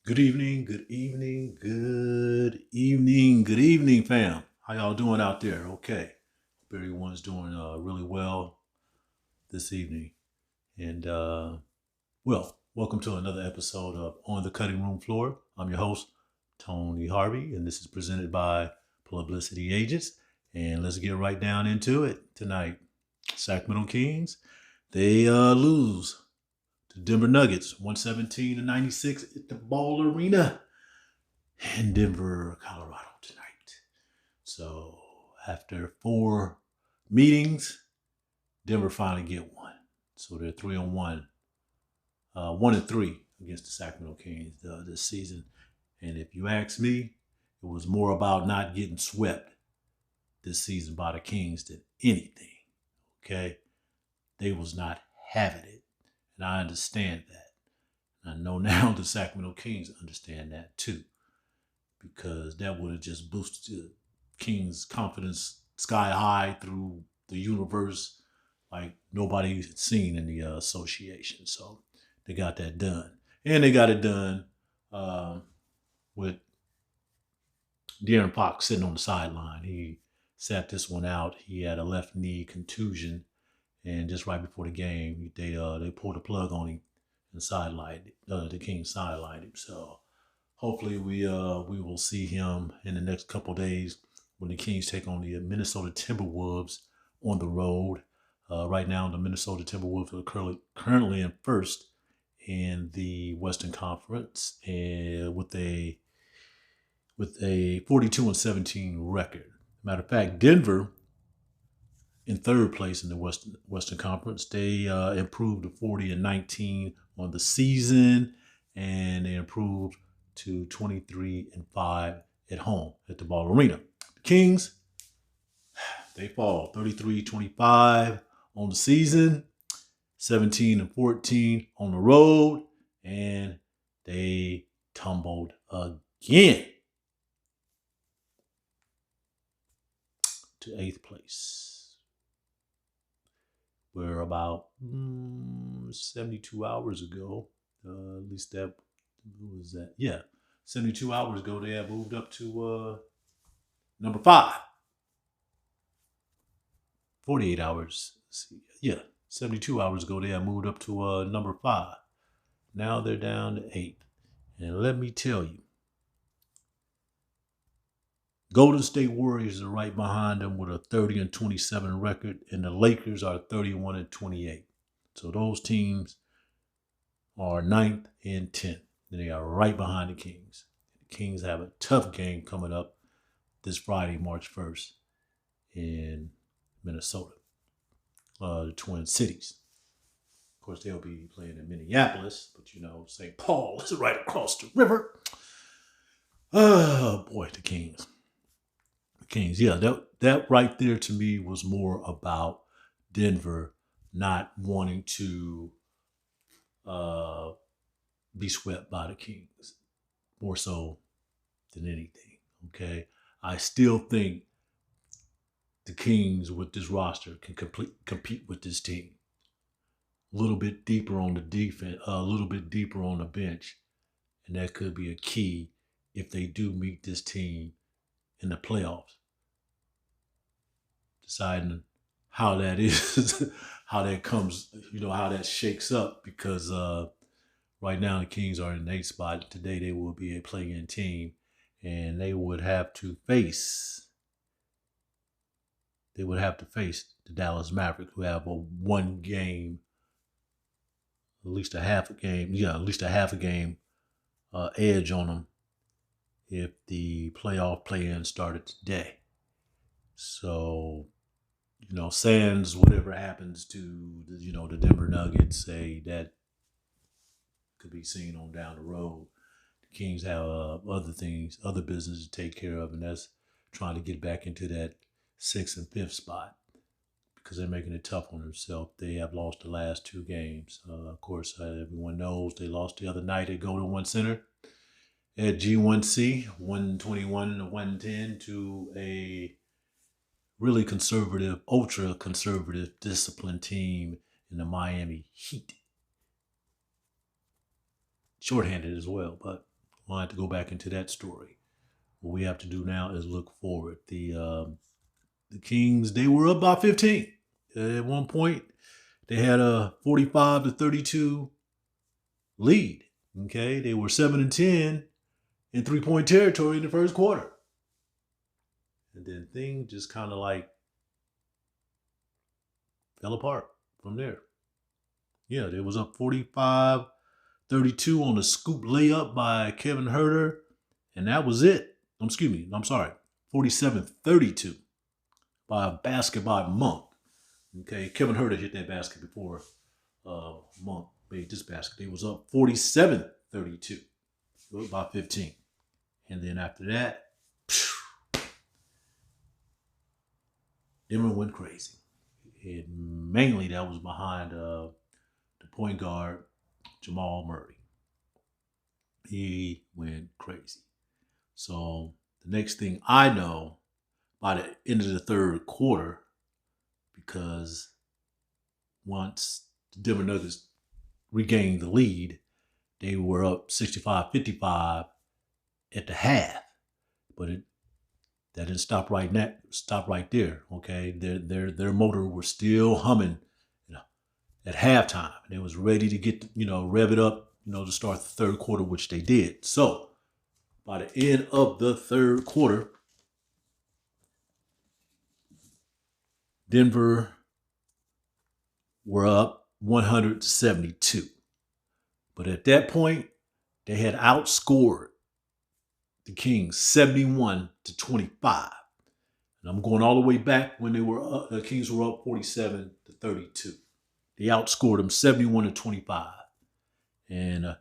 Good evening, good evening, good evening, good evening, fam. How y'all doing out there? Okay. Hope everyone's doing really well this evening. And, welcome to another episode of On the Cutting Room Floor. I'm your host, Tony Harvey, and this is presented by Publicity Agents. And let's get right down into it tonight. Sacramento Kings, they lose to Denver Nuggets, 117 to 96 at the Ball Arena in Denver, Colorado tonight. So after four meetings, Denver finally get one. So they're 3-1, 1-3 against the Sacramento Kings this season. And if you ask me, it was more about not getting swept this season by the Kings than anything. Okay, they was not having it, and I understand that. And I know now the Sacramento Kings understand that too, because that would have just boosted King's confidence sky high through the universe like nobody had seen in the association. So they got that done. And they got it done with De'Aaron Fox sitting on the sideline. He sat this one out. He had a left knee contusion, and just right before the game, they pulled the plug on him and sidelined the Kings sidelined him. So hopefully we will see him in the next couple of days when the Kings take on the Minnesota Timberwolves on the road. Right now, the Minnesota Timberwolves are currently in first in the Western Conference with a 42-17 record. Matter of fact, Denver in third place in the Western Conference. They improved to 40-19 on the season, and they improved to 23-5 at home at the Ball Arena. The Kings, they fall 33-25 on the season, 17-14 on the road, and they tumbled again to eighth place. Where about 72 hours ago, at least that was that. Yeah, 72 hours ago, they had moved up to number 5. 48 hours. Yeah, 72 hours ago, they had moved up to number 5. Now they're down to 8th. And let me tell you, Golden State Warriors are right behind them with a 30-27 record, and the Lakers are 31-28. So those teams are 9th and 10th. And they are right behind the Kings. The Kings have a tough game coming up this Friday, March 1st, in Minnesota, the Twin Cities. Of course, they'll be playing in Minneapolis, but St. Paul is right across the river. Oh boy, the Kings. The Kings, yeah, that right there to me was more about Denver not wanting to uh, be swept by the Kings, more so than anything. Okay, I still think the Kings with this roster can compete with this team. A little bit deeper on the defense, a little bit deeper on the bench, and that could be a key if they do meet this team in the playoffs. Deciding how that is, how that comes, how that shakes up, because right now the Kings are in the 8th spot. Today they will be a play-in team, and they would have to face the Dallas Mavericks, who have a one game, at least a half a game, edge on them if the playoff play-in started today. So, sans whatever happens to the Denver Nuggets, say that could be seen on down the road. The Kings have other business to take care of, and that's trying to get back into that 6th and 5th spot, because they're making it tough on themselves. They have lost the last 2 games. Of course, everyone knows they lost the other night at Golden One Center at G1C, 121-110 to a really conservative, ultra conservative, disciplined team in the Miami Heat. Shorthanded as well, but We'll have to go back into that story. What we have to do now is look forward. The Kings, they were up by 15. At one point, they had a 45-32 lead. Okay, they were 7-10 in 3-point territory in the first quarter. And then things just kind of like fell apart from there. Yeah, they was up 45-32 on a scoop layup by Kevin Herter, and that was it. Excuse me, I'm sorry, 47-32 by a basket by Monk. Okay, Kevin Herter hit that basket before Monk made this basket. They was up 47-32 by 15. And then after that, Denver went crazy. And mainly that was behind the point guard, Jamal Murray. He went crazy. So the next thing I know, by the end of the third quarter, because once the Denver Nuggets regained the lead, they were up 65-55 at the half. But that didn't stop right there. Okay, their motor was still humming, at halftime. They was ready to get rev it up, to start the third quarter, which they did. So by the end of the third quarter, Denver were up 172. But at that point, they had outscored the Kings 71-25. And I'm going all the way back when the Kings were up 47-32. They outscored them 71-25. And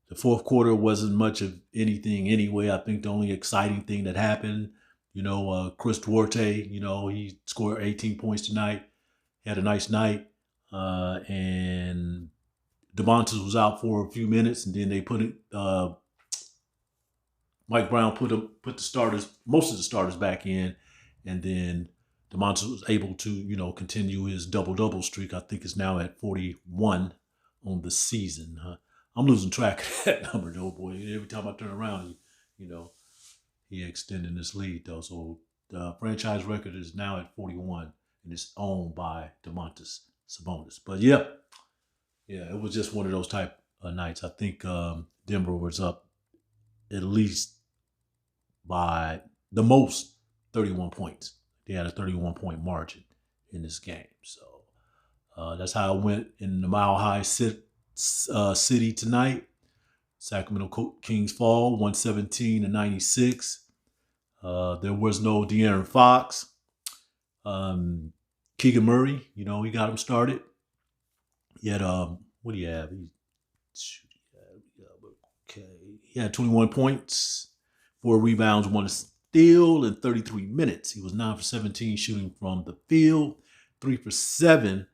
the fourth quarter wasn't much of anything anyway. I think the only exciting thing that happened, Chris Duarte, he scored 18 points tonight. He had a nice night. And DeMontis was out for a few minutes, and then they put it. Mike Brown put most of the starters back in, and then DeMontis was able to, continue his double-double streak. I think it's now at 41 on the season. I'm losing track of that number, though, boy. Every time I turn around, he extending this lead, though. So the franchise record is now at 41, and it's owned by Domantas Sabonis. But yeah, it was just one of those type of nights. I think Denver was up at least by the most 31 points. They had a 31-point margin in this game. So that's how it went in the Mile High City tonight. Sacramento Kings fall 117-96. There was no De'Aaron Fox. Keegan Murray, he got him started. He had what do you have? He had 21 points, 4 rebounds, 1 steal in 33 minutes. He was 9 for 17 shooting from the field, 3 for 7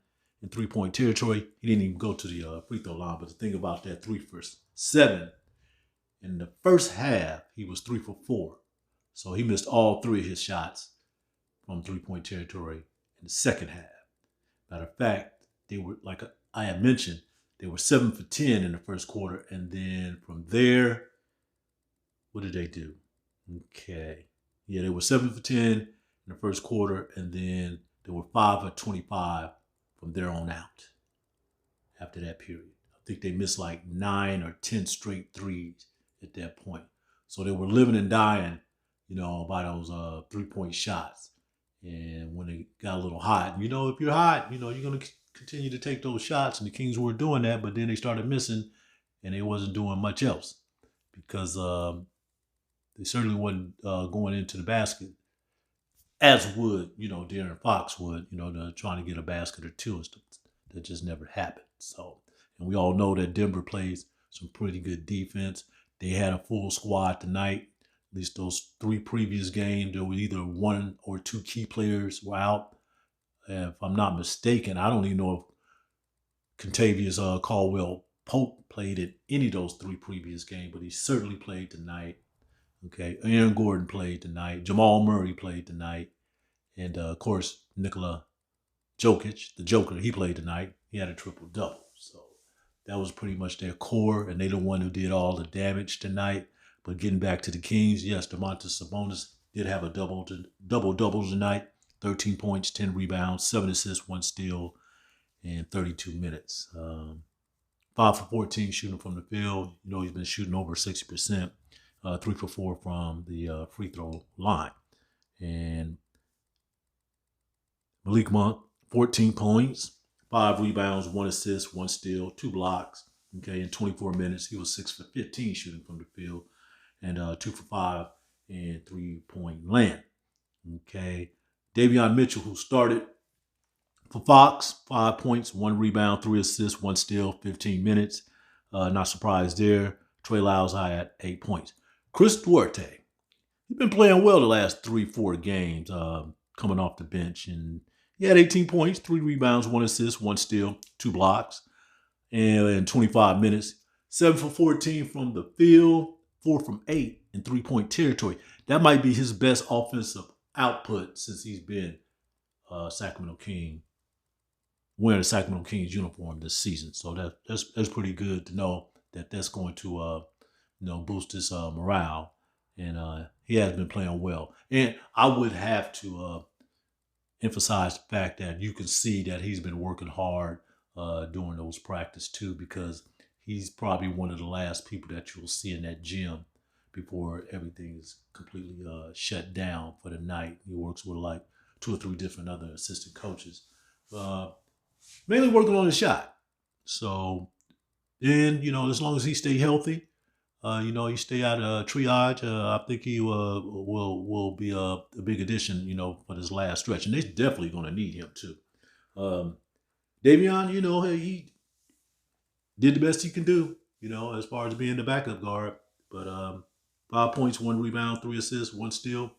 in 3-point territory. He didn't even go to the free throw line. But the thing about that, 3 for 7 in the first half, he was 3 for 4. So he missed all 3 of his shots from 3-point territory in the second half. Matter of fact, they were, like I had mentioned, they were 7 for 10 in the first quarter. And then from there, what did they do? Okay. Yeah, they were 7 for 10 in the first quarter. And then they were 5 for 25 from there on out after that period. I think they missed like 9 or 10 straight threes at that point. So they were living and dying, by those 3-point shots. And when they got a little hot, if you're hot, you're going to continue to take those shots. And the Kings were doing that, but then they started missing and they wasn't doing much else because they certainly wasn't going into the basket as would, De'Aaron Fox would, trying to get a basket or two. That just never happened. So, and we all know that Denver plays some pretty good defense. They had a full squad tonight. At least those 3 previous games, there were either 1 or 2 key players were out. And if I'm not mistaken, I don't even know if Contavious Caldwell Pope played in any of those 3 previous games, but he certainly played tonight. Okay, Aaron Gordon played tonight. Jamal Murray played tonight. And, of course, Nikola Jokic, the Joker, he played tonight. He had a triple-double. So that was pretty much their core, and they're the one who did all the damage tonight. But getting back to the Kings, yes, Domantas Sabonis did have a double tonight. 13 points, 10 rebounds, 7 assists, 1 steal in 32 minutes. 5 for 14 shooting from the field. He's been shooting over 60%. 3 for 4 from the free throw line. And Malik Monk, 14 points, 5 rebounds, 1 assist, 1 steal, 2 blocks. Okay, in 24 minutes, he was 6 for 15 shooting from the field and 2 for 5 in 3-point land. Okay, Davion Mitchell, who started for Fox, 5 points, 1 rebound, 3 assists, 1 steal, 15 minutes. Not surprised there. Trey Lyles high at 8 points. Chris Duarte, he's been playing well the last 3-4 games, coming off the bench. And he had 18 points, 3 rebounds, 1 assist, 1 steal, 2 blocks. And in 25 minutes, 7 for 14 from the field, 4 from 8 in 3-point territory. That might be his best offensive output since he's been Sacramento King, wearing the Sacramento Kings uniform this season. So that's pretty good to know that that's going to boost his morale. And he has been playing well. And I would have to emphasize the fact that you can see that he's been working hard during those practice too, because he's probably one of the last people that you'll see in that gym before everything is completely shut down for the night. He works with like 2 or 3 different other assistant coaches, mainly working on his shot. So, and as long as he stay healthy, he stay out of triage. I think he will be a big addition, for this last stretch, and they're definitely going to need him too. Davion, he did the best he can do, as far as being the backup guard. But 5 points, 1 rebound, 3 assists, 1 steal.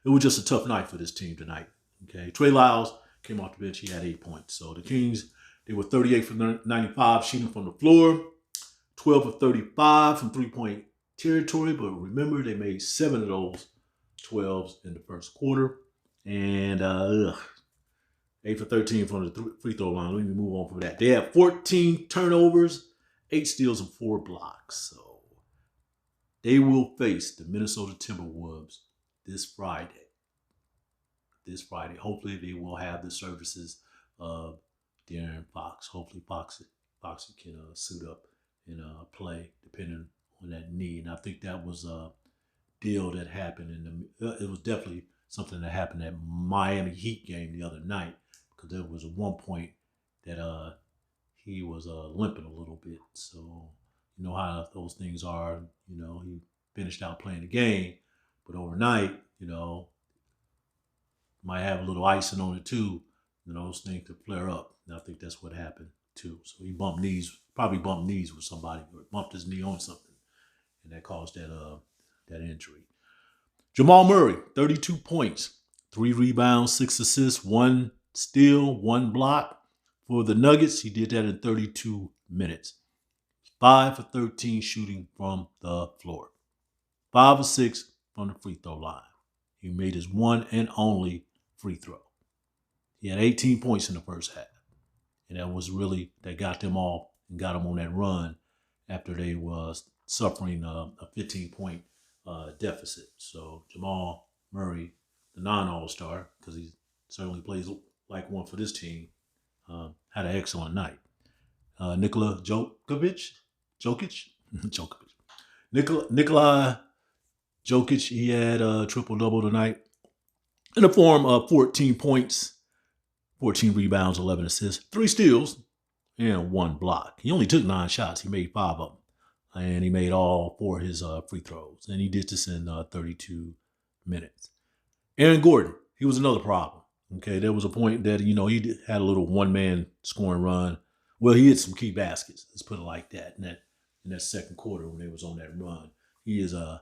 It was just a tough night for this team tonight. Okay, Trey Lyles came off the bench. He had 8 points. So the Kings, they were 38 for 95 shooting from the floor, 12 for 35 from 3-point territory. But remember, they made 7 of those 12s in the first quarter. And 8 for 13 from the free throw line. Let me move on from that. They had 14 turnovers, 8 steals, and 4 blocks. So they will face the Minnesota Timberwolves this Friday. Hopefully they will have the services of De'Aaron Fox. Hopefully Foxy can suit up and play, depending on that knee. And I think that was a deal that happened it was definitely something that happened at Miami Heat game the other night, because there was at one point that he was limping a little bit. So you know how those things are. He finished out playing the game, but overnight, might have a little icing on it too. Those things could flare up. And I think that's what happened too. So he probably bumped knees with somebody, or bumped his knee on something, and that caused that injury. Jamal Murray, 32 points, 3 rebounds, 6 assists, 1 steal, 1 block. For the Nuggets, he did that in 32 minutes. 5 for 13 shooting from the floor. 5 of 6 from the free throw line. He made his one and only free throw. He had 18 points in the first half. And that got them off and got them on that run after they was suffering a 15-point deficit. So Jamal Murray, the non-All-Star, because he certainly plays like one for this team, had an excellent night. Nikola Jokic. Nikola Jokic, he had a triple-double tonight in the form of 14 points, 14 rebounds, 11 assists, 3 steals, and 1 block. He only took 9 shots. He made 5 of them. And he made all 4 of his free throws. And he did this in 32 minutes. Aaron Gordon, he was another problem. Okay, there was a point that, he had a little one-man scoring run. Well, he hit some key baskets. Let's put it like that. In that second quarter when they was on that run. He is a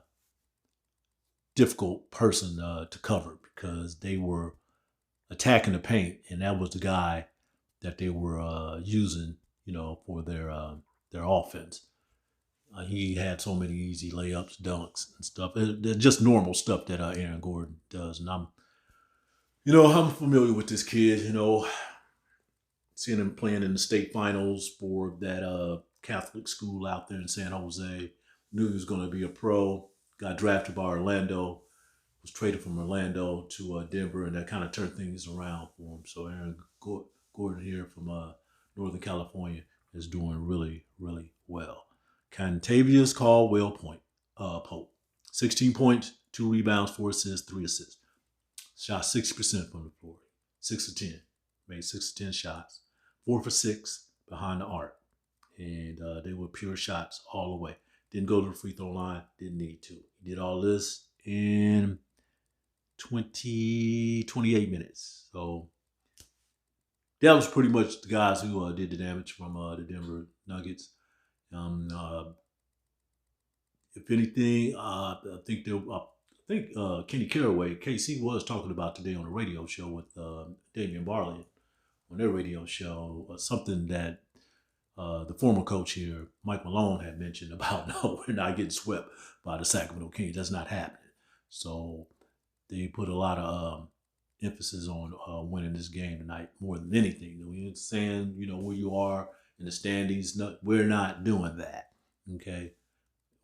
difficult person to cover, because they were attacking the paint, and that was the guy that they were using, for their offense. He had so many easy layups, dunks, and stuff. They're just normal stuff that Aaron Gordon does, and I'm familiar with this kid. Seeing him playing in the state finals for that Catholic school out there in San Jose, Knew he was going to be a pro. Got drafted by Orlando. Was traded from Orlando to Denver, and that kind of turned things around for him. So Aaron Gordon here from Northern California is doing really, really well. Contavious Caldwell Pope, 16 points, 2 rebounds, 4 assists, 3 assists. Shot 60% from the floor, 6 of 10, made 6 of 10 shots, 4 for 6 behind the arc, and they were pure shots all the way. Didn't go to the free throw line, didn't need to. He did all this in 28 minutes. So that was pretty much the guys who did the damage from the Denver Nuggets. If anything, I think Kenny Caraway, KC was talking about today on a radio show with Damian Barley on their radio show, something that the former coach here, Mike Malone, had mentioned about, no, we're not getting swept by the Sacramento Kings. That's not happening. So they put a lot of emphasis on winning this game tonight more than anything. You know, saying, where you are in the standings, we're not doing that. Okay?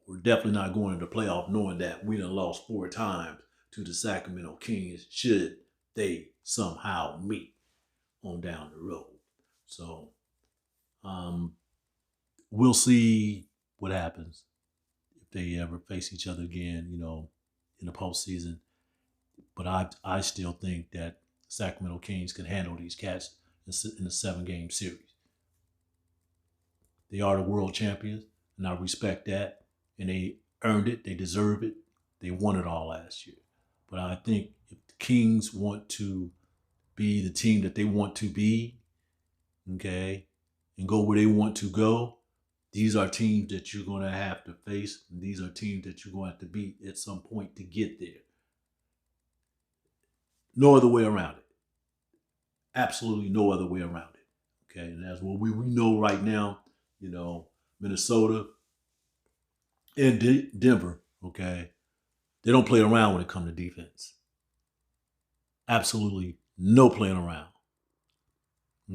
We're definitely not going to the playoff knowing that we done lost 4 times to the Sacramento Kings should they somehow meet on down the road. So we'll see what happens if they ever face each other again, in the postseason. But I still think that Sacramento Kings can handle these cats in a 7-game series. They are the world champions, and I respect that. And they earned it. They deserve it. They won it all last year. But I think if the Kings want to be the team that they want to be, okay, and go where they want to go, these are teams that you're going to have to face. And these are teams that you're going to have to beat at some point to get there. No other way around it. Absolutely no other way around it. Okay, and that's what we know right now. Minnesota and Denver, okay, they don't play around when it comes to defense. Absolutely no playing around.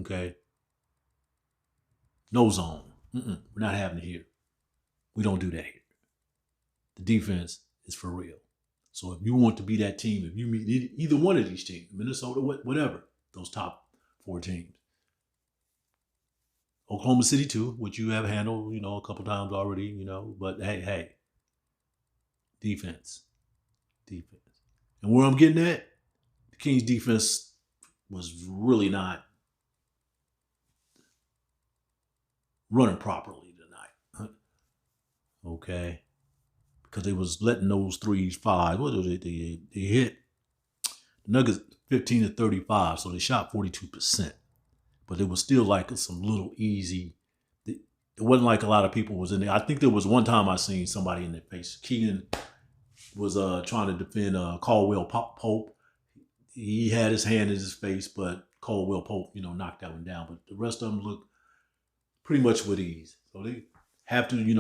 Okay? No zone. We're not having it here. We don't do that here. The defense is for real. So if you want to be that team, if you meet either one of these teams, Minnesota, whatever, those top 4 teams. Oklahoma City too, which you have handled, a couple times already, but hey, defense. And where I'm getting at, the Kings defense was really not running properly tonight. Okay? Because they was letting those threes fly. What was it? They hit the Nuggets 15 to 35, so they shot 42%. But it was still like some little easy. It wasn't like a lot of people was in there. I think there was one time I seen somebody in their face. Keegan was trying to defend Caldwell Pope. He had his hand in his face, but Caldwell Pope, knocked that one down. But the rest of them looked pretty much with ease. So they have to, they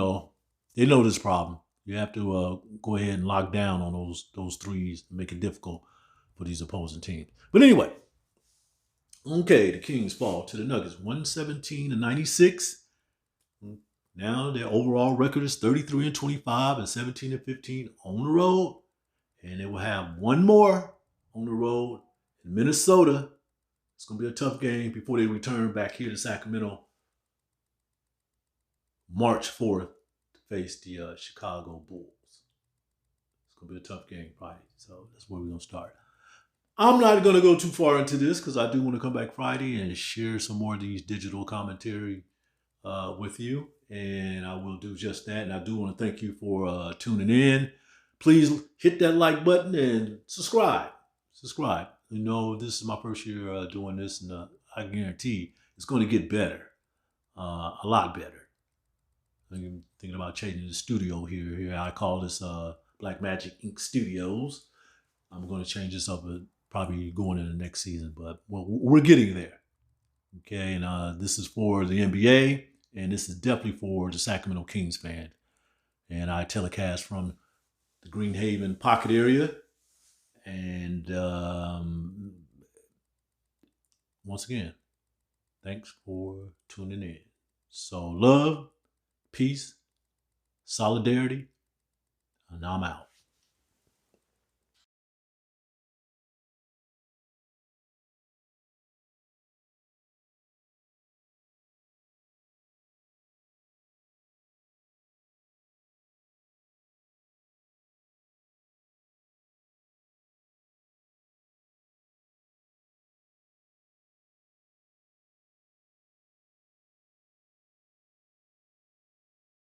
know this problem. You have to go ahead and lock down on those threes and make it difficult for these opposing teams. But anyway, okay, the Kings fall to the Nuggets, 117-96. Now their overall record is 33-25 and 17-15 on the road. And they will have one more on the road in Minnesota. It's going to be a tough game before they return back here to Sacramento March 4th to face the Chicago Bulls. It's going to be a tough game, probably. So that's where we're going to start. I'm not going to go too far into this because I do want to come back Friday and share some more of these digital commentary with you. And I will do just that. And I do want to thank you for tuning in. Please hit that like button and subscribe. This is my first year doing this, and I guarantee it's going to get better, a lot better. I'm thinking about changing the studio here. Here I call this Black Magic Ink Studios. I'm going to change this up, probably going in the next season, but we're getting there. Okay, and this is for the NBA, and this is definitely for the Sacramento Kings fan. And I telecast from the Greenhaven pocket area. And once again, thanks for tuning in. So love, peace, solidarity, and I'm out.